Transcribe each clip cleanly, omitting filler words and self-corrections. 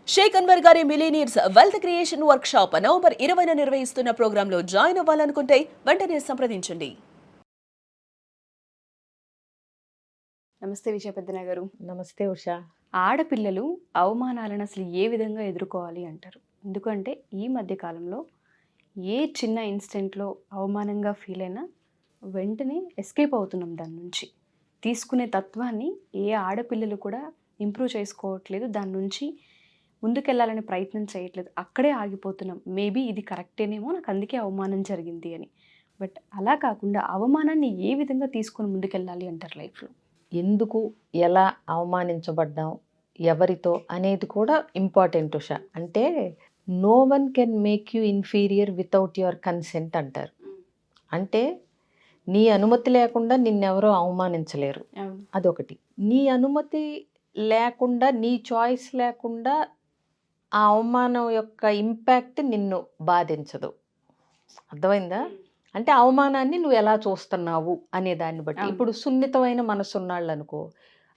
షేక్ అన్వర్ గారి millionaires wealth creation workshop November 20న నిర్వహిస్తున్న ప్రోగ్రాంలో జాయిన్ అవ్వాలనుకుంటే వెంటనే సంప్రదించండి. నమస్తే విజయ పెద్దన గారు. నమస్తే ఉషా. ఆడపిల్లలు అవమానాలను అసలు ఏ విధంగా ఎదుర్కోవాలి అంటారు? ఎందుకంటే ఈ మధ్య కాలంలో ఏ చిన్న ఇన్సిడెంట్లో అవమానంగా ఫీల్ అయినా వెంటనే ఎస్కేప్ అవుతున్నాం దాని నుంచి. తీసుకునే తత్వాన్ని ఏ ఆడపిల్లలు కూడా ఇంప్రూవ్ చేసుకోవట్లేదు, దాని నుంచి ముందుకెళ్ళాలని ప్రయత్నం చేయట్లేదు, అక్కడే ఆగిపోతున్నాం. మేబీ ఇది కరెక్టేనేమో, నాకు అందుకే అవమానం జరిగింది అని. బట్ అలా కాకుండా అవమానాన్ని ఏ విధంగా తీసుకొని ముందుకెళ్ళాలి అంటారు లైఫ్లో? ఎందుకు, ఎలా అవమానించబడ్డాం, ఎవరితో అనేది కూడా ఇంపార్టెంట్ ఉషా. అంటే no one can make you inferior without your consent అంటారు. అంటే నీ అనుమతి లేకుండా నిన్నెవరో అవమానించలేరు, అదొకటి. నీ అనుమతి లేకుండా, నీ చాయిస్ లేకుండా ఆ అవమానం యొక్క ఇంపాక్ట్ నిన్ను బాధించదు. అర్థమైందా? అంటే అవమానాన్ని నువ్వు ఎలా చూస్తున్నావు అనే దాన్ని బట్టి. ఇప్పుడు సున్నితమైన మనసు ఉన్నాళ్ళు అనుకో,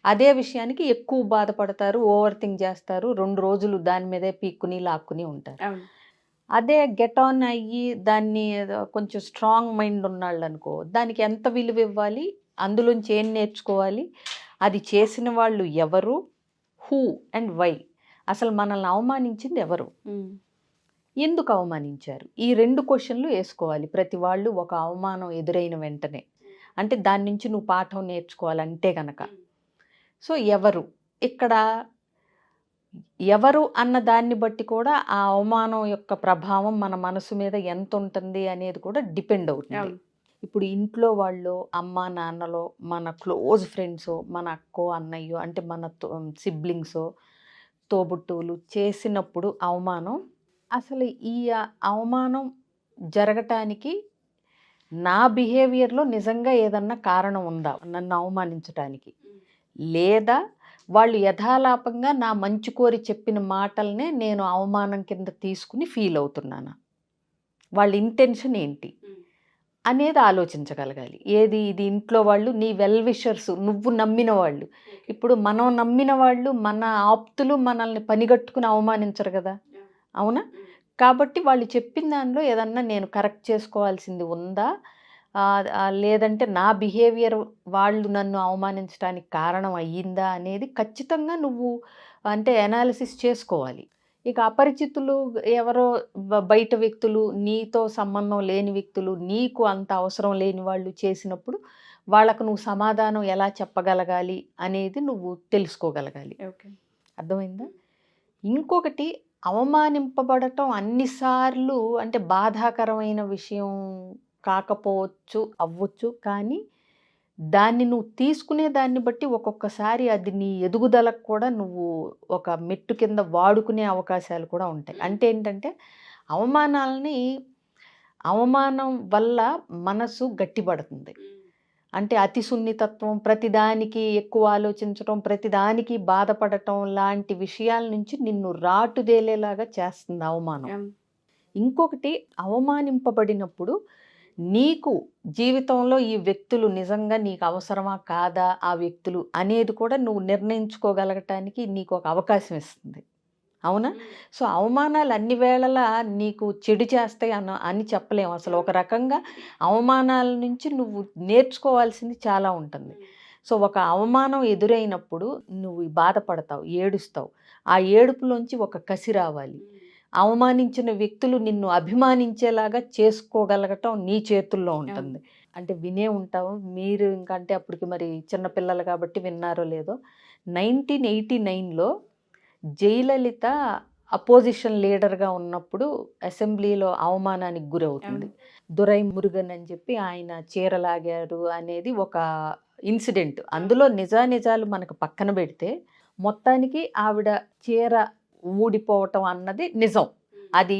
అదే విషయానికి ఎక్కువ బాధపడతారు, ఓవర్ థింక్ చేస్తారు, 2 రోజులు దాని మీదే పీక్కుని లాక్కుని ఉంటారు. అదే గెట్ ఆన్ అయ్యి దాన్ని కొంచెం స్ట్రాంగ్ మైండ్ ఉన్నాళ్ళు అనుకో, దానికి ఎంత విలువ ఇవ్వాలి, అందులోంచి ఏం నేర్చుకోవాలి, అది చేసిన వాళ్ళు ఎవరు, హూ అండ్ వై, అసలు మనల్ని అవమానించింది ఎవరు, ఎందుకు అవమానించారు, ఈ 2 క్వశ్చన్లు వేసుకోవాలి ప్రతి వాళ్ళు ఒక అవమానం ఎదురైన వెంటనే. అంటే దాని నుంచి నువ్వు పాఠం నేర్చుకోవాలంటే కనుక. సో ఎవరు ఇక్కడ, ఎవరు అన్న దాన్ని బట్టి కూడా ఆ అవమానం యొక్క ప్రభావం మన మనసు మీద ఎంత ఉంటుంది అనేది కూడా డిపెండ్ అవుతుంది. ఇప్పుడు ఇంట్లో వాళ్ళు, అమ్మ నాన్నలో, మన క్లోజ్ ఫ్రెండ్స్, మన అక్కో అన్నయ్యో, అంటే మన సిబ్లింగ్స్, తోబుట్టువులు చేసినప్పుడు అవమానం, అసలు ఈ అవమానం జరగటానికి నా బిహేవియర్లో నిజంగా ఏదన్నా కారణం ఉందా నన్ను అవమానించటానికి, లేదా వాళ్ళు యథాలాపంగా నా మంచి కోరి చెప్పిన మాటలనే నేను అవమానం కింద తీసుకుని ఫీల్ అవుతున్నానా, వాళ్ళ ఇంటెన్షన్ ఏంటి అనేది ఆలోచించగలగాలి. ఏది ఇది ఇంట్లో వాళ్ళు, నీ వెల్ విషర్స్, నువ్వు నమ్మిన వాళ్ళు. ఇప్పుడు మనం నమ్మిన వాళ్ళు, మన ఆప్తులు మనల్ని పనిగట్టుకుని అవమానించరు కదా, అవునా? కాబట్టి వాళ్ళు చెప్పిన దానిలో ఏదన్నా నేను కరెక్ట్ చేసుకోవాల్సింది ఉందా, లేదంటే నా బిహేవియర్ వాళ్ళు నన్ను అవమానించడానికి కారణం అయ్యిందా అనేది ఖచ్చితంగా నువ్వు అంటే అనాలిసిస్ చేసుకోవాలి. ఇక అపరిచితులు, ఎవరో బయట వ్యక్తులు, నీతో సంబంధం లేని వ్యక్తులు, నీకు అంత అవసరం లేని వాళ్ళు చేసినప్పుడు వాళ్ళకు నువ్వు సమాధానం ఎలా చెప్పగలగాలి అనేది నువ్వు తెలుసుకోగలగాలి. అర్థమైందా? ఇంకొకటి, అవమానింపబడటం అన్నిసార్లు అంటే బాధాకరమైన విషయం కాకపోవచ్చు, అవ్వచ్చు, కానీ దాన్ని నువ్వు తీసుకునే దాన్ని బట్టి ఒక్కొక్కసారి అది నీ ఎదుగుదలకు కూడా నువ్వు ఒక మెట్టు కింద వాడుకునే అవకాశాలు కూడా ఉంటాయి. అంటే ఏంటంటే అవమానం వల్ల మనసు గట్టిపడుతుంది. అంటే అతి సున్నితత్వం, ప్రతిదానికి ఎక్కువ ఆలోచించటం, ప్రతిదానికి బాధపడటం లాంటి విషయాల నుంచి నిన్ను రాటుదేలేలాగా చేస్తుంది అవమానం. ఇంకొకటి, అవమానింపబడినప్పుడు నీకు జీవితంలో ఈ వ్యక్తులు నిజంగా నీకు అవసరమా కాదా ఆ వ్యక్తులు అనేది కూడా నువ్వు నిర్ణయించుకోగలగటానికి నీకు ఒక అవకాశం ఇస్తుంది, అవునా? సో అవమానాలు అన్ని వేళలా నీకు చెడు చేస్తాయి అని చెప్పలేము. అసలు ఒక రకంగా అవమానాల నుంచి నువ్వు నేర్చుకోవాల్సింది చాలా ఉంటుంది. సో ఒక అవమానం ఎదురైనప్పుడు నువ్వు బాధపడతావు, ఏడుస్తావు, ఆ ఏడుపులోంచి ఒక కసి రావాలి. అవమానించిన వ్యక్తులు నిన్ను అభిమానించేలాగా చేసుకోగలగటం నీ చేతుల్లో ఉంటుంది. అంటే వినే ఉంటావు మీరు, ఇంకంటే అప్పటికి మరి చిన్నపిల్లలు కాబట్టి విన్నారో లేదో, 1989లో జయలలిత అపోజిషన్ లీడర్గా ఉన్నప్పుడు అసెంబ్లీలో అవమానానికి గురవుతుంది. దురై మురుగన్ అని చెప్పి ఆయన చీరలాగారు అనేది ఒక ఇన్సిడెంట్. అందులో నిజాలు మనకు పక్కన పెడితే మొత్తానికి ఆవిడ చీర ఊడిపోవటం అన్నది నిజం. అది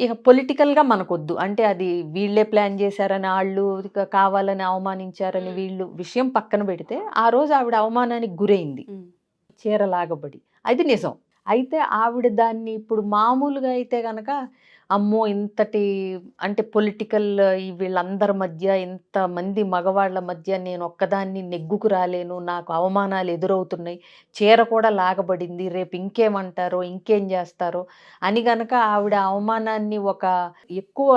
ఇక పొలిటికల్గా మనకొద్దు, అంటే అది వీళ్ళే ప్లాన్ చేశారని, వాళ్ళు కావాలని అవమానించారని వీళ్ళు విషయం పక్కన పెడితే, ఆ రోజు ఆవిడ అవమానానికి గురైంది చీరలాగబడి, అది నిజం. అయితే ఆవిడ దాన్ని ఇప్పుడు మామూలుగా అయితే కనుక అమ్మో ఇంతటి అంటే పొలిటికల్ వీళ్ళందరి మధ్య ఇంతమంది మగవాళ్ళ మధ్య నేను ఒక్కదాన్ని నెగ్గుకు రాలేను, నాకు అవమానాలు ఎదురవుతున్నాయి, చీర కూడా లాగబడింది, రేపు ఇంకేమంటారో ఇంకేం చేస్తారో అని గనక ఆవిడ అవమానాన్ని ఒక ఎక్కువ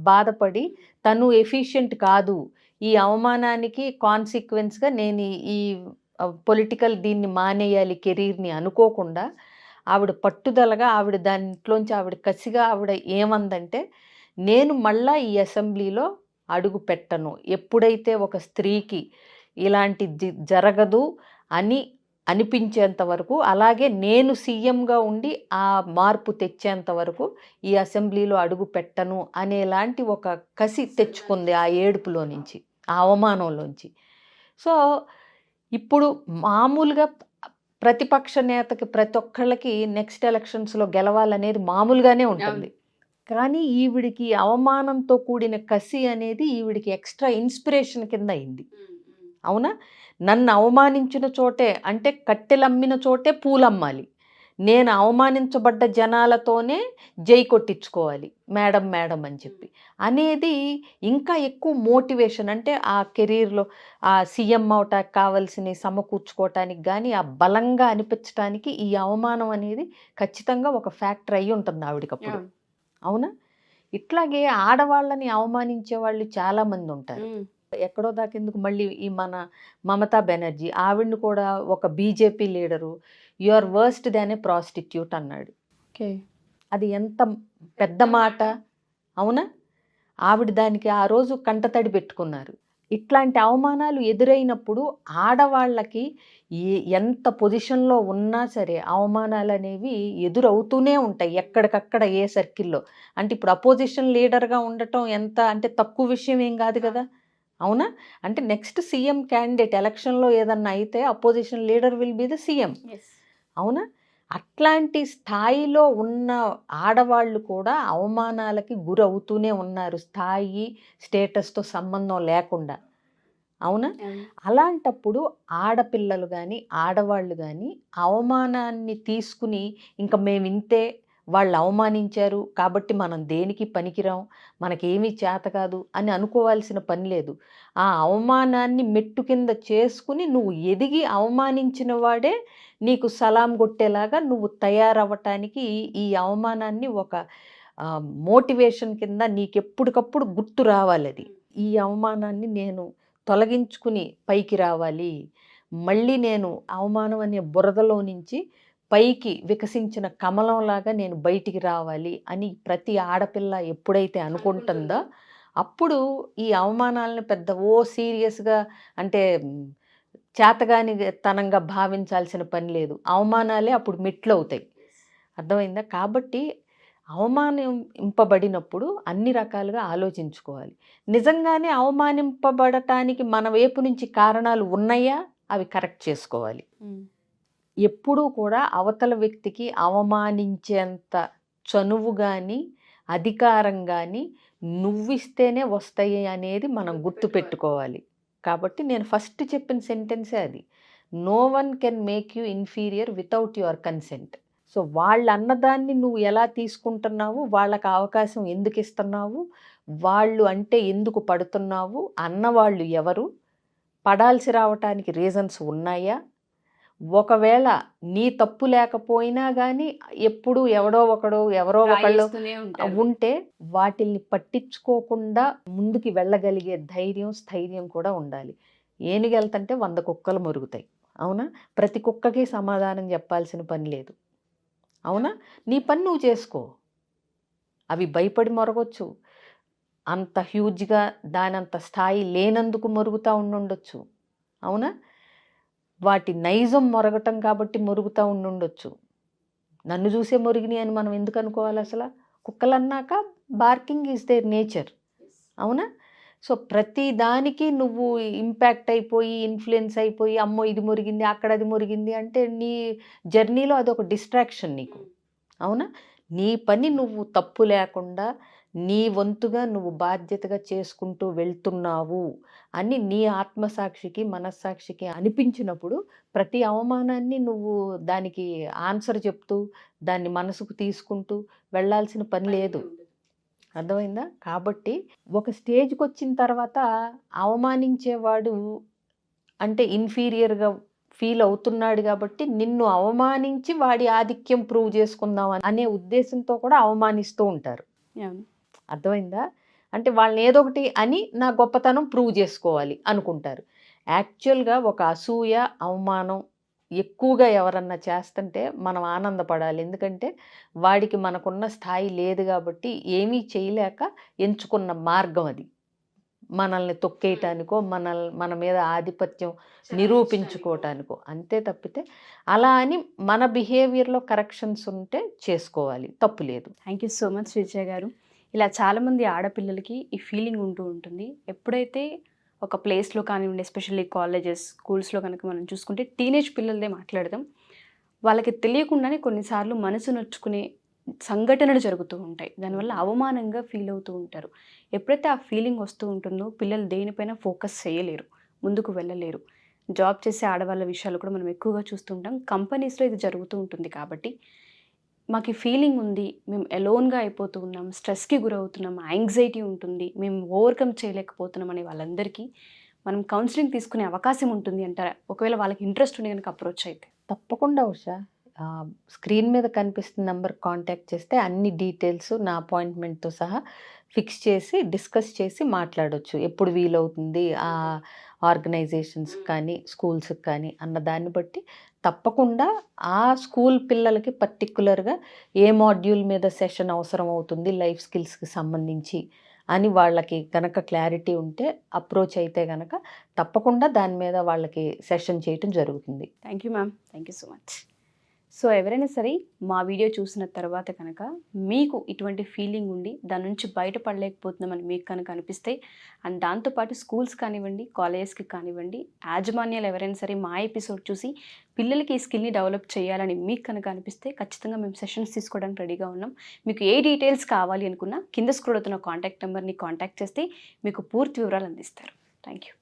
బాధపడి తను ఎఫిషియెంట్ కాదు, ఈ అవమానానికి కాన్సిక్వెన్స్గా నేను ఈ పొలిటికల్ దీన్ని మానేయాలి కెరీర్ని అనుకోకుండా ఆవిడ పట్టుదలగా ఆవిడ దాంట్లోంచి ఆవిడ కసిగా ఆవిడ ఏమందంటే, నేను మళ్ళా ఈ అసెంబ్లీలో అడుగు పెట్టను, ఎప్పుడైతే ఒక స్త్రీకి ఇలాంటి జరగదు అని అనిపించేంత వరకు, అలాగే నేను సీఎంగా ఉండి ఆ మార్పు తెచ్చేంత వరకు ఈ అసెంబ్లీలో అడుగు పెట్టను అనేలాంటి ఒక కసి తెచ్చుకుంది ఆ ఏడుపులో నుంచి, ఆ అవమానంలోంచి. సో ఇప్పుడు మామూలుగా ప్రతిపక్ష నేతకి ప్రతి ఒక్కళ్ళకి నెక్స్ట్ ఎలక్షన్స్లో గెలవాలనేది మామూలుగానే ఉంటుంది, కానీ ఈవిడికి అవమానంతో కూడిన కసి అనేది ఈవిడికి ఎక్స్ట్రా ఇన్స్పిరేషన్ కింద అయింది. అవునా, నన్ను అవమానించిన చోటే అంటే కట్టెలమ్మిన చోటే పూలమ్మాలి, నేను అవమానించబడ్డ జనాలతోనే జై కొట్టించుకోవాలి మేడం మేడం అని చెప్పి అనేది ఇంకా ఎక్కువ మోటివేషన్. అంటే ఆ కెరీర్లో ఆ సీఎం అవటానికి కావాల్సిన సమకూర్చుకోవటానికి కానీ ఆ బలంగా అనిపించడానికి ఈ అవమానం అనేది ఖచ్చితంగా ఒక ఫ్యాక్టర్ అయి ఉంటుంది ఆవిడకప్పుడు. అవునా, ఇట్లాగే ఆడవాళ్ళని అవమానించే వాళ్ళు చాలామంది ఉంటారు. ఎక్కడో దాకెందుకు మళ్ళీ ఈ మన మమతా బెనర్జీ ఆవిడని కూడా ఒక BJP leader you or worst than a prostitute అన్నాడు. అది ఎంత పెద్ద మాట. అవునా, ఆవిడ దానికి ఆ రోజు కంటతడి పెట్టుకున్నారు. ఇట్లాంటి అవమానాలు ఎదురైనప్పుడు ఆడవాళ్ళకి ఎంత పొజిషన్లో ఉన్నా సరే అవమానాలు అనేవి ఎదురవుతూనే ఉంటాయి ఎక్కడికక్కడ ఏ సర్కిల్లో. అంటే ఇప్పుడు అపోజిషన్ లీడర్గా ఉండటం ఎంత అంటే తక్కువ విషయం ఏం కాదు కదా. అవునా, అంటే నెక్స్ట్ సీఎం క్యాండిడేట్ ఎలక్షన్లో ఏదన్నా అయితే opposition leader will be the CM. అవునా, అట్లాంటి స్థాయిలో ఉన్న ఆడవాళ్ళు కూడా అవమానాలకి గురవుతూనే ఉన్నారు, స్థాయి స్టేటస్తో సంబంధం లేకుండా. అవునా, అలాంటప్పుడు ఆడపిల్లలు కానీ ఆడవాళ్ళు కానీ అవమానాన్ని తీసుకుని ఇంకా మేము ఇంతే, వాళ్ళు అవమానించారు కాబట్టి మనం దేనికి పనికిరాం, మనకేమీ చేత కాదు అని అనుకోవాల్సిన పని లేదు. ఆ అవమానాన్ని మెట్టు కింద చేసుకుని నువ్వు ఎదిగి అవమానించిన వాడే నీకు సలాం కొట్టేలాగా నువ్వు తయారవ్వటానికి ఈ అవమానాన్ని ఒక మోటివేషన్ కింద నీకెప్పటికప్పుడు గుర్తు రావాలి. అది ఈ అవమానాన్ని నేను తొలగించుకుని పైకి రావాలి, మళ్ళీ నేను అవమానం అనే బురదలో నుంచి పైకి వికసించిన కమలంలాగా నేను బయటికి రావాలి అని ప్రతి ఆడపిల్ల ఎప్పుడైతే అనుకుంటుందో అప్పుడు ఈ అవమానాలను పెద్ద సీరియస్గా అంటే చేతగాని తనంగా భావించాల్సిన పని లేదు. అవమానాలే అప్పుడు మెట్లు అవుతాయి. అర్థమైందా? కాబట్టి అవమానింపబడినప్పుడు అన్ని రకాలుగా ఆలోచించుకోవాలి. నిజంగానే అవమానింపబడటానికి మన వైపు నుంచి కారణాలు ఉన్నాయా, అవి కరెక్ట్ చేసుకోవాలి. ఎప్పుడూ కూడా అవతల వ్యక్తికి అవమానించేంత చనువు కానీ అధికారం కానీ నువ్విస్తేనే వస్తాయి అనేది మనం గుర్తుపెట్టుకోవాలి. కాబట్టి నేను ఫస్ట్ చెప్పిన సెంటెన్సే అది, no one can make you inferior without your consent. So వాళ్ళు అన్నదాన్ని నువ్వు ఎలా తీసుకుంటున్నావు, వాళ్ళకి అవకాశం ఎందుకు ఇస్తున్నావు, వాళ్ళు అంటే ఎందుకు పడుతున్నావు, అన్నవాళ్ళు ఎవరు, పడాల్సి రావటానికి రీజన్స్ ఉన్నాయా, ఒకవేళ నీ తప్పు లేకపోయినా కానీ ఎప్పుడు ఎవరో ఒకళ్ళు ఉంటే వాటిల్ని పట్టించుకోకుండా ముందుకి వెళ్ళగలిగే ధైర్యం స్థైర్యం కూడా ఉండాలి. ఏనుగెళ్తుంటే 100 కుక్కలు మురుగుతాయి. అవునా, ప్రతి కుక్కకి సమాధానం చెప్పాల్సిన పని లేదు. అవునా, నీ పని నువ్వు చేసుకో. అవి భయపడి మొరగొచ్చు, అంత హ్యూజ్గా దానంత స్థాయి లేనందుకు మొరుగుతూ ఉండుండొచ్చు. అవునా, వాటి నైజం మొరగటం కాబట్టి మొరుగుతూ ఉండుండొచ్చు. నన్ను చూసే మొరిగిని అని మనం ఎందుకు అనుకోవాలి? అసలు కుక్కలు అన్నాక బార్కింగ్ ఈజ్ దేర్ నేచర్. అవునా, సో ప్రతి దానికి నువ్వు ఇంపాక్ట్ అయిపోయి ఇన్ఫ్లుయెన్స్ అయిపోయి అమ్మో ఇది మురిగింది అక్కడ అది మురిగింది అంటే నీ జర్నీలో అదొక డిస్ట్రాక్షన్ నీకు. అవునా, నీ పని నువ్వు తప్పు లేకుండా నీ వంతుగా నువ్వు బాధ్యతగా చేసుకుంటూ వెళ్తున్నావు అని నీ ఆత్మసాక్షికి మనస్సాక్షికి అనిపించినప్పుడు ప్రతి అవమానాన్ని నువ్వు దానికి ఆన్సర్ చెప్తూ దాన్ని మనసుకు తీసుకుంటూ వెళ్ళాల్సిన పని లేదు. అర్థమైందా? కాబట్టి ఒక స్టేజ్కి వచ్చిన తర్వాత అవమానించేవాడు అంటే ఇన్ఫీరియర్గా ఫీల్ అవుతున్నాడు కాబట్టి నిన్ను అవమానించి వాడి ఆధిక్యం ప్రూవ్ చేసుకుందాం అనే ఉద్దేశంతో కూడా అవమానిస్తూ ఉంటారు. అవును. అర్థమైందా? అంటే వాళ్ళని ఏదో ఒకటి అని నా గొప్పతనం ప్రూవ్ చేసుకోవాలి అనుకుంటారు. యాక్చువల్గా ఒక అసూయ, అవమానం ఎక్కువగా ఎవరన్నా చేస్తుంటే మనం ఆనందపడాలి. ఎందుకంటే వాడికి మనకున్న స్థాయి లేదు కాబట్టి ఏమీ చేయలేక ఎంచుకున్న మార్గం అది. మనల్ని తొక్కేయటానికో, మన మీద ఆధిపత్యం నిరూపించుకోవటానికో. అంతే తప్పితే అలా అని మన బిహేవియర్‌లో కరెక్షన్స్ ఉంటే చేసుకోవాలి. తప్పు లేదు. Thank you so much Sreeja గారు. ఇలా చాలామంది ఆడపిల్లలకి ఈ ఫీలింగ్ ఉంటూ ఉంటుంది. ఎప్పుడైతే ఒక ప్లేస్లో కానివ్వండి, ఎస్పెషల్లీ కాలేజెస్, స్కూల్స్లో కనుక మనం చూసుకుంటే టీనేజ్ పిల్లలదే మాట్లాడదాం. వాళ్ళకి తెలియకుండానే కొన్నిసార్లు మనసు నొచ్చుకునే సంఘటనలు జరుగుతూ ఉంటాయి. దానివల్ల అవమానంగా ఫీల్ అవుతూ ఉంటారు. ఎప్పుడైతే ఆ ఫీలింగ్ వస్తూ ఉంటుందో పిల్లలు దేనిపైన ఫోకస్ చేయలేరు, ముందుకు వెళ్ళలేరు. జాబ్ చేసే ఆడవాళ్ళ విషయాలు కూడా మనం ఎక్కువగా చూస్తూ ఉంటాం. కంపెనీస్లో ఇది జరుగుతూ ఉంటుంది కాబట్టి మాకు ఈ ఫీలింగ్ ఉంది, మేము ఎలోన్గా అయిపోతూ ఉన్నాం, స్ట్రెస్కి గురవుతున్నాం, యాంగ్జైటీ ఉంటుంది, మేము ఓవర్కమ్ చేయలేకపోతున్నాం అనే వాళ్ళందరికీ మనం కౌన్సిలింగ్ తీసుకునే అవకాశం ఉంటుంది అంటారా? ఒకవేళ వాళ్ళకి ఇంట్రెస్ట్ ఉండి కనుక అప్రోచ్ అయితే. తప్పకుండా ఉషా. స్క్రీన్ మీద కనిపిస్తున్న నెంబర్ కాంటాక్ట్ చేస్తే అన్ని డీటెయిల్స్ నా అపాయింట్మెంట్తో సహా ఫిక్స్ చేసి డిస్కస్ చేసి మాట్లాడొచ్చు. ఎప్పుడు వీలవుతుంది ఆ ఆర్గనైజేషన్స్ కానీ స్కూల్స్కి కానీ అన్న దాన్ని బట్టి తప్పకుండా ఆ స్కూల్ పిల్లలకి పర్టిక్యులర్గా ఏ మాడ్యూల్ మీద సెషన్ అవసరం అవుతుంది లైఫ్ స్కిల్స్కి సంబంధించి అని వాళ్ళకి కనుక క్లారిటీ ఉంటే అప్రోచ్ అయితే కనుక తప్పకుండా దాని మీద వాళ్ళకి సెషన్ చేయటం జరుగుతుంది. Thank you ma'am. Thank you so much. So ఎవరైనా సరే మా వీడియో చూసిన తర్వాత కనుక మీకు ఇటువంటి ఫీలింగ్ ఉండి దాని నుంచి బయటపడలేకపోతున్నామని మీకు కనుక అనిపిస్తే, అండ్ దాంతోపాటు స్కూల్స్ కానివ్వండి, కాలేజెస్కి కానివ్వండి, యాజమాన్యాలు ఎవరైనా సరే మా ఎపిసోడ్ చూసి పిల్లలకి ఈ స్కిల్ని డెవలప్ చేయాలని మీకు కనుక అనిపిస్తే ఖచ్చితంగా మేము సెషన్స్ తీసుకోవడానికి రెడీగా ఉన్నాం. మీకు ఏ డీటెయిల్స్ కావాలి అనుకున్నా కింద స్క్రోల్ అవుతున్న కాంటాక్ట్ నెంబర్ని కాంటాక్ట్ చేస్తే మీకు పూర్తి వివరాలు అందిస్తారు. Thank you.